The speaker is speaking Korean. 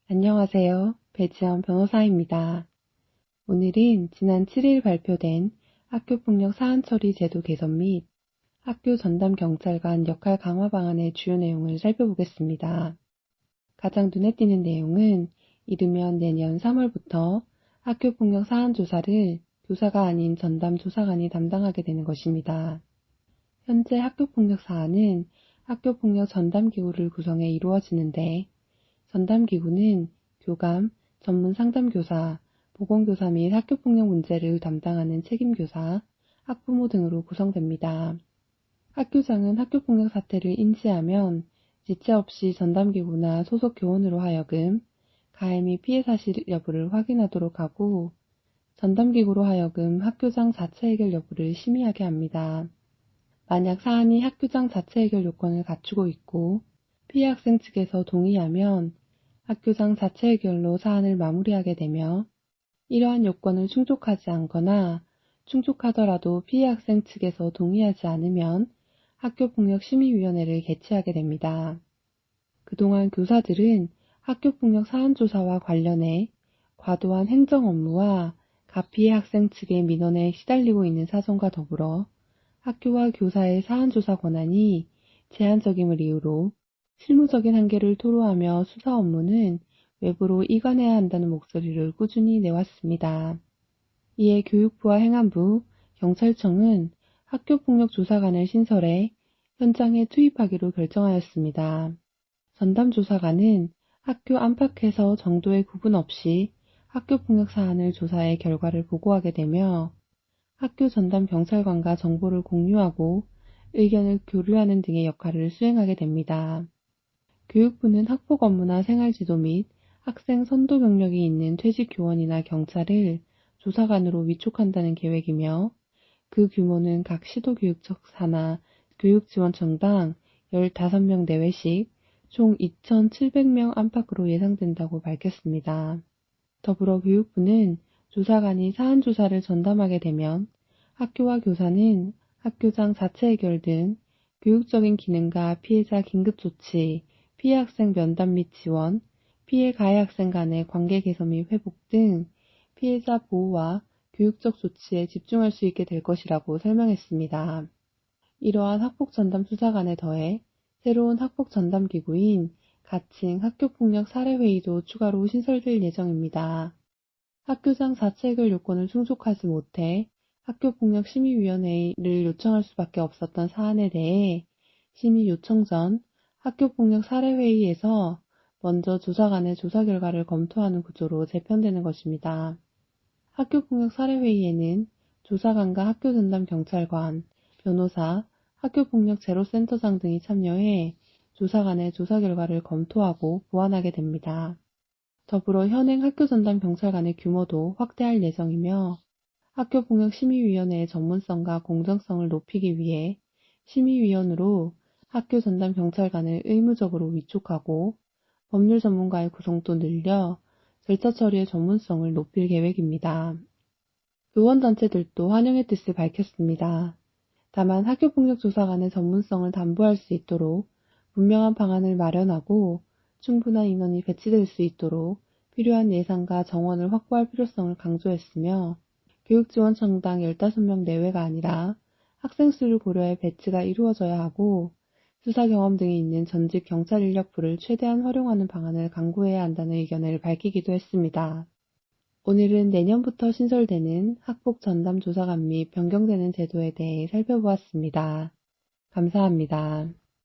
안녕하세요. 배지연 변호사입니다. 오늘은 지난 7일 발표된 학교폭력 사안처리 제도 개선 및 학교 전담 경찰관 역할 강화 방안의 주요 내용을 살펴보겠습니다. 가장 눈에 띄는 내용은 이르면 내년 3월부터 학교폭력 사안 조사를 교사가 아닌 전담 조사관이 담당하게 되는 것입니다. 현재 학교폭력 사안은 학교폭력 전담기구를 구성해 이루어지는데 전담기구는 교감, 전문 상담교사, 보건교사 및 학교폭력 문제를 담당하는 책임교사, 학부모 등으로 구성됩니다. 학교장은 학교폭력 사태를 인지하면 지체 없이 전담기구나 소속 교원으로 하여금 가해 및 피해 사실 여부를 확인하도록 하고 전담기구로 하여금 학교장 자체 해결 여부를 심의하게 합니다. 만약 사안이 학교장 자체 해결 요건을 갖추고 있고 피해 학생 측에서 동의하면 학교장 자체 해결로 사안을 마무리하게 되며 이러한 요건을 충족하지 않거나 충족하더라도 피해 학생 측에서 동의하지 않으면 학교폭력심의위원회를 개최하게 됩니다. 그동안 교사들은 학교폭력 사안조사와 관련해 과도한 행정 업무와 가피해 학생 측의 민원에 시달리고 있는 사정과 더불어 학교와 교사의 사안조사 권한이 제한적임을 이유로 실무적인 한계를 토로하며 수사 업무는 외부로 이관해야 한다는 목소리를 꾸준히 내왔습니다. 이에 교육부와 행안부, 경찰청은 학교폭력조사관을 신설해 현장에 투입하기로 결정하였습니다. 전담조사관은 학교 안팎에서 정도의 구분 없이 학교폭력 사안을 조사해 결과를 보고하게 되며 학교 전담 경찰관과 정보를 공유하고 의견을 교류하는 등의 역할을 수행하게 됩니다. 교육부는 학폭 업무나 생활지도 및 학생 선도 경력이 있는 퇴직 교원이나 경찰을 조사관으로 위촉한다는 계획이며 그 규모는 각 시도교육청사나 교육지원청당 15명 내외씩 총 2,700명 안팎으로 예상된다고 밝혔습니다. 더불어 교육부는 조사관이 사안 조사를 전담하게 되면 학교와 교사는 학교장 자체 해결 등 교육적인 기능과 피해자 긴급조치, 피해 학생 면담 및 지원, 피해 가해 학생 간의 관계 개선 및 회복 등 피해자 보호와 교육적 조치에 집중할 수 있게 될 것이라고 설명했습니다. 이러한 학폭 전담 수사관에 더해 새로운 학폭 전담 기구인 가칭 학교폭력 사례회의도 추가로 신설될 예정입니다. 학교장 자체 해결 요건을 충족하지 못해 학교폭력심의위원회를 요청할 수밖에 없었던 사안에 대해 심의 요청 전 학교폭력 사례회의에서 먼저 조사관의 조사 결과를 검토하는 구조로 재편되는 것입니다. 학교폭력 사례회의에는 조사관과 학교전담 경찰관, 변호사, 학교폭력 제로센터장 등이 참여해 조사관의 조사 결과를 검토하고 보완하게 됩니다. 더불어 현행 학교전담 경찰관의 규모도 확대할 예정이며 학교폭력심의위원회의 전문성과 공정성을 높이기 위해 심의위원으로 학교전담 경찰관을 의무적으로 위촉하고 법률 전문가의 구성도 늘려 절차 처리의 전문성을 높일 계획입니다. 의원단체들도 환영의 뜻을 밝혔습니다. 다만 학교폭력조사관의 전문성을 담보할 수 있도록 분명한 방안을 마련하고 충분한 인원이 배치될 수 있도록 필요한 예산과 정원을 확보할 필요성을 강조했으며 교육지원청당 15명 내외가 아니라 학생 수를 고려해 배치가 이루어져야 하고 수사 경험 등이 있는 전직 경찰 인력풀을 최대한 활용하는 방안을 강구해야 한다는 의견을 밝히기도 했습니다. 오늘은 내년부터 신설되는 학폭 전담 조사관 및 변경되는 제도에 대해 살펴보았습니다. 감사합니다.